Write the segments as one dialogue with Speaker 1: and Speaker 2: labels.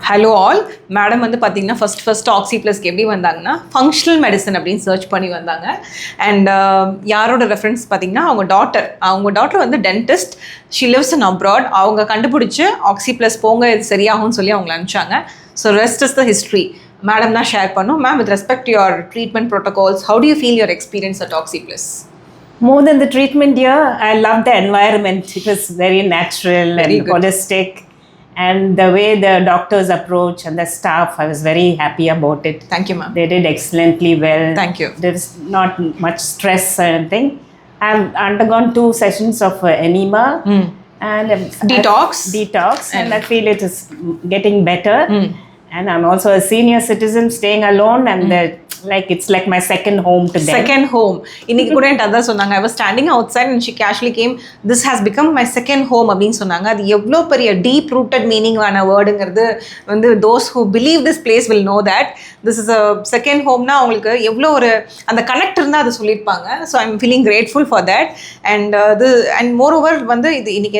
Speaker 1: Hello all madam வந்து பார்த்தீங்கன்னா first ஆக்சிப்ளஸ்க்கு எப்படி வந்தாங்கன்னா ஃபங்க்ஷனல் மெடிசன் அப்படின்னு சர்ச் பண்ணி வந்தாங்க. அண்ட் யாரோட ரெஃபரன்ஸ் பார்த்தீங்கன்னா அவங்க டாட்டர் வந்து dentist, she lives in abroad. அவங்க கண்டுபிடிச்சி ஆக்சிப்ளஸ் போங்க, இது சரியாகும்னு சொல்லி அவங்க அனுப்பிச்சாங்க. So rest is the history. Madam தான் ஷேர் பண்ணோம். Ma'am, with respect to your treatment protocols, how do you feel your experience at Oxyplus?
Speaker 2: More than the treatment here, I love the environment. It was very natural and holistic. And the way the doctors approach and the staff, I was very happy about it.
Speaker 1: Thank you, ma'am.
Speaker 2: They did excellently well.
Speaker 1: Thank you.
Speaker 2: There's not much stress or anything. I've undergone 2 sessions of enema and detox, and I feel it is getting better. And I'm also a senior citizen staying alone, and it's like my second home to them.
Speaker 1: Second home. இன்னைக்கு கூட என்கிட்ட அதான் சொன்னாங்க. I was standing outside and she casually came, this has become my second home அப்படின்னு சொன்னாங்க. அது எவ்வளோ பெரிய deep rooted meaning ஆன வேர்டுங்கிறது வந்து those who believe this place will know that this is a second homeனா அவங்களுக்கு எவ்வளோ ஒரு அந்த கனெக்ட் இருந்தால் அதை சொல்லியிருப்பாங்க. So I'm feeling grateful for that. And moreover வந்து இது இன்னைக்கு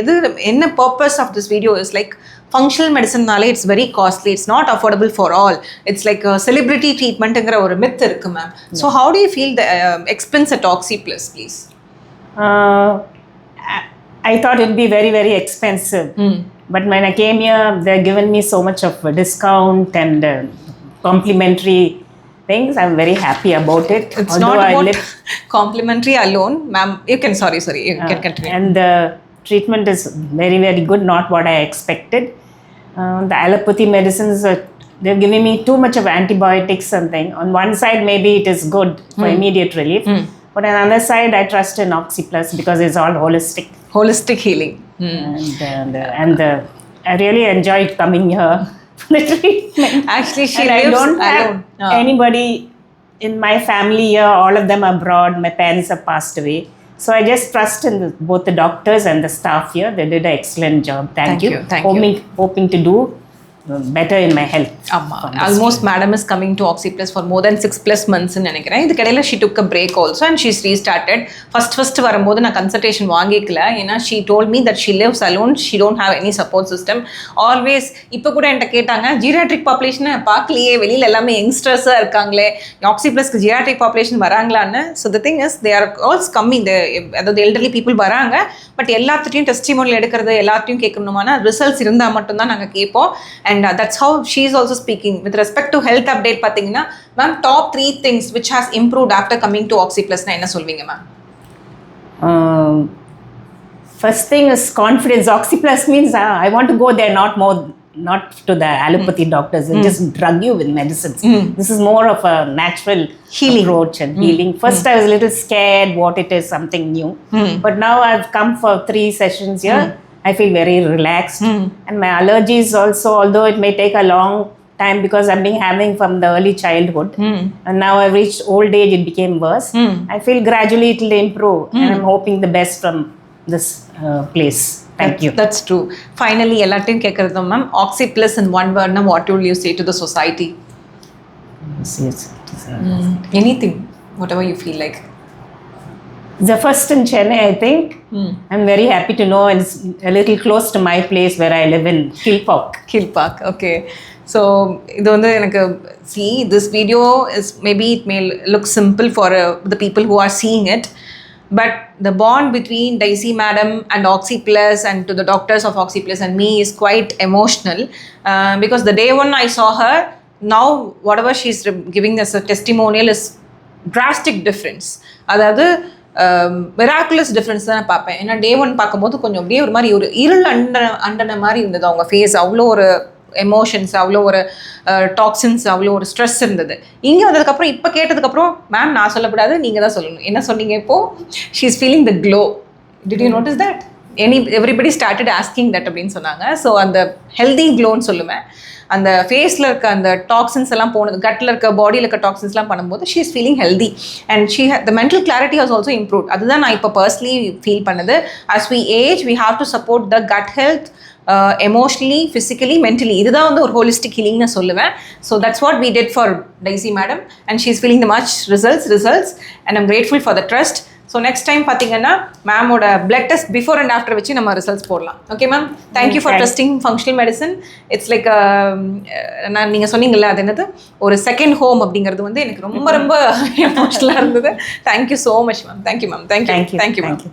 Speaker 1: என்ன purpose of this video is like functional medicine naale it's very costly, it's not affordable for all, it's like a celebrity treatment engra or myth irukku ma'am. So how do you feel the expense at Oxyplus, please?
Speaker 2: I thought it would be very, very expensive, but when I came here they've given me so much of a discount and complimentary things. I'm very happy about it.
Speaker 1: It's although not about complimentary alone, ma'am. You can sorry you can continue.
Speaker 2: And the treatment is very, very good, not what I expected. The allopathy medicines, they're giving me too much of antibiotics something. On one side maybe it is good for immediate relief, but on the other side I trust in Oxyplus because it's all holistic
Speaker 1: healing.
Speaker 2: And I really enjoyed coming here for the treatment.
Speaker 1: Actually
Speaker 2: she lives I don't have anybody in my family here. All of them are abroad. My parents have passed away. So I just trust in both the doctors and the staff here. They did an excellent job. Thank you. Hoping to do better in my health.
Speaker 1: Almost madam is coming to Oxyplus for more than 6+ months in நினைக்கிறேன். இதுக்கடையில் she took a break also and she's restarted. First வரும்போது நான் consultation வாங்கிக்கல. ஏன்னா she told me that she lives alone, she don't have any support system. Always இப்போ கூட என்கிட்ட கேட்டாங்க, geriatric பாப்புலேஷனை பார்க்கலையே, வெளியில் எல்லாமே யங்ஸ்டர்ஸாக இருக்காங்களே, ஆக்சிப்ளஸ்க்கு ஜீரியாட்ரிக் பாப்புலேஷன் வராங்களான்னு. So the thing is they are also coming, அதாவது எல்டர்லி பீப்புள் வராங்க. பட் எல்லாத்துட்டையும் டெஸ்டிமோனியல் எடுக்கிறது, எல்லாத்தையும் கேட்கணுமான ரிசல்ட்ஸ் இருந்தால் மட்டும்தான் நாங்கள் கேட்போம். And that's how she is also speaking. With respect to health update பார்த்தீங்கன்னா ma'am, top 3 things which has improved after coming to Oxyplus na enna solveenga ma'am?
Speaker 2: First thing is confidence. Oxyplus means I want to go there, not to the allopathy doctors and just drug you with medicines. This is more of a natural healing approach and healing. First I was a little scared what it is, something new, but now I've come for 3 sessions here. I feel very relaxed, and my allergies also, although it may take a long time because I've been having from the early childhood, and now I've reached old age, it became worse. I feel gradually it will improve, and I'm hoping the best from this place. Thank you.
Speaker 1: That's true. Finally, எல்லாத்தையும் கேட்கறது ma'am, Oxyplus in one word na what will you say to the society? Anything, whatever you feel like.
Speaker 2: The first in Chennai, I think. I'm very happy to know, and it's a little close to my place where I live in Kilpark.
Speaker 1: Okay. So இது வந்து எனக்கு see this video is maybe it may look simple for the people who are seeing it, but the bond between Daisy madam and Oxyplus and to the doctors of Oxyplus and me is quite emotional, because the day one I saw her, now whatever she's giving us a testimonial is drastic difference. அதாவது miraculous difference தான் நான் பார்ப்பேன். ஏன்னா டே 1 பார்க்கும்போது கொஞ்சம் அப்படியே ஒரு மாதிரி ஒரு இருள் அண்டன மாதிரி இருந்தது அவங்க ஃபேஸ். அவ்வளோ ஒரு எமோஷன்ஸ், அவ்வளோ ஒரு டாக்ஸின்ஸ், அவ்வளோ ஒரு ஸ்ட்ரெஸ் இருந்தது. இங்கே வந்ததுக்கப்புறம் இப்போ கேட்டதுக்கப்புறம் மேம் நான் சொல்லக்கூடாது, நீங்கள் தான் சொல்லணும். என்ன சொன்னீங்க இப்போது? She is feeling the glow. Did you notice that? Everybody started asking that அப்படின்னு சொன்னாங்க. ஸோ அந்த ஹெல்தி க்ளோன்னு சொல்லுவேன். அந்த ஃபேஸில் இருக்க அந்த டாக்ஸின்ஸ் எல்லாம் போனது, கட்டில் இருக்க பாடியில் இருக்க டாக்ஸின்ஸ்லாம் பண்ணும்போது she is feeling healthy and the mental clarity has also improved. அதுதான் நான் இப்போ பர்சனலி ஃபீல் பண்ணது. As we age we have to support the gut health, emotionally, physically, mentally. இதுதான் வந்து ஒரு ஹோலிஸ்டிக் ஹீலிங்னு சொல்லுவேன். So that's what we did for Daisy madam, and she is feeling the much results and I'm grateful for the trust. So next time பார்த்தீங்கன்னா மேமோட blood test before and after வச்சு நம்ம results போடலாம். Okay ma'am, thank you for trusting functional medicine. It's like நான் நீங்கள் சொன்னீங்கல்ல அது என்னது ஒரு செகண்ட் ஹோம் அப்படிங்கிறது வந்து எனக்கு ரொம்ப ரொம்ப எமோஷனலாக இருந்தது. Thank you so much ma'am. Thank you ma'am. Thank you.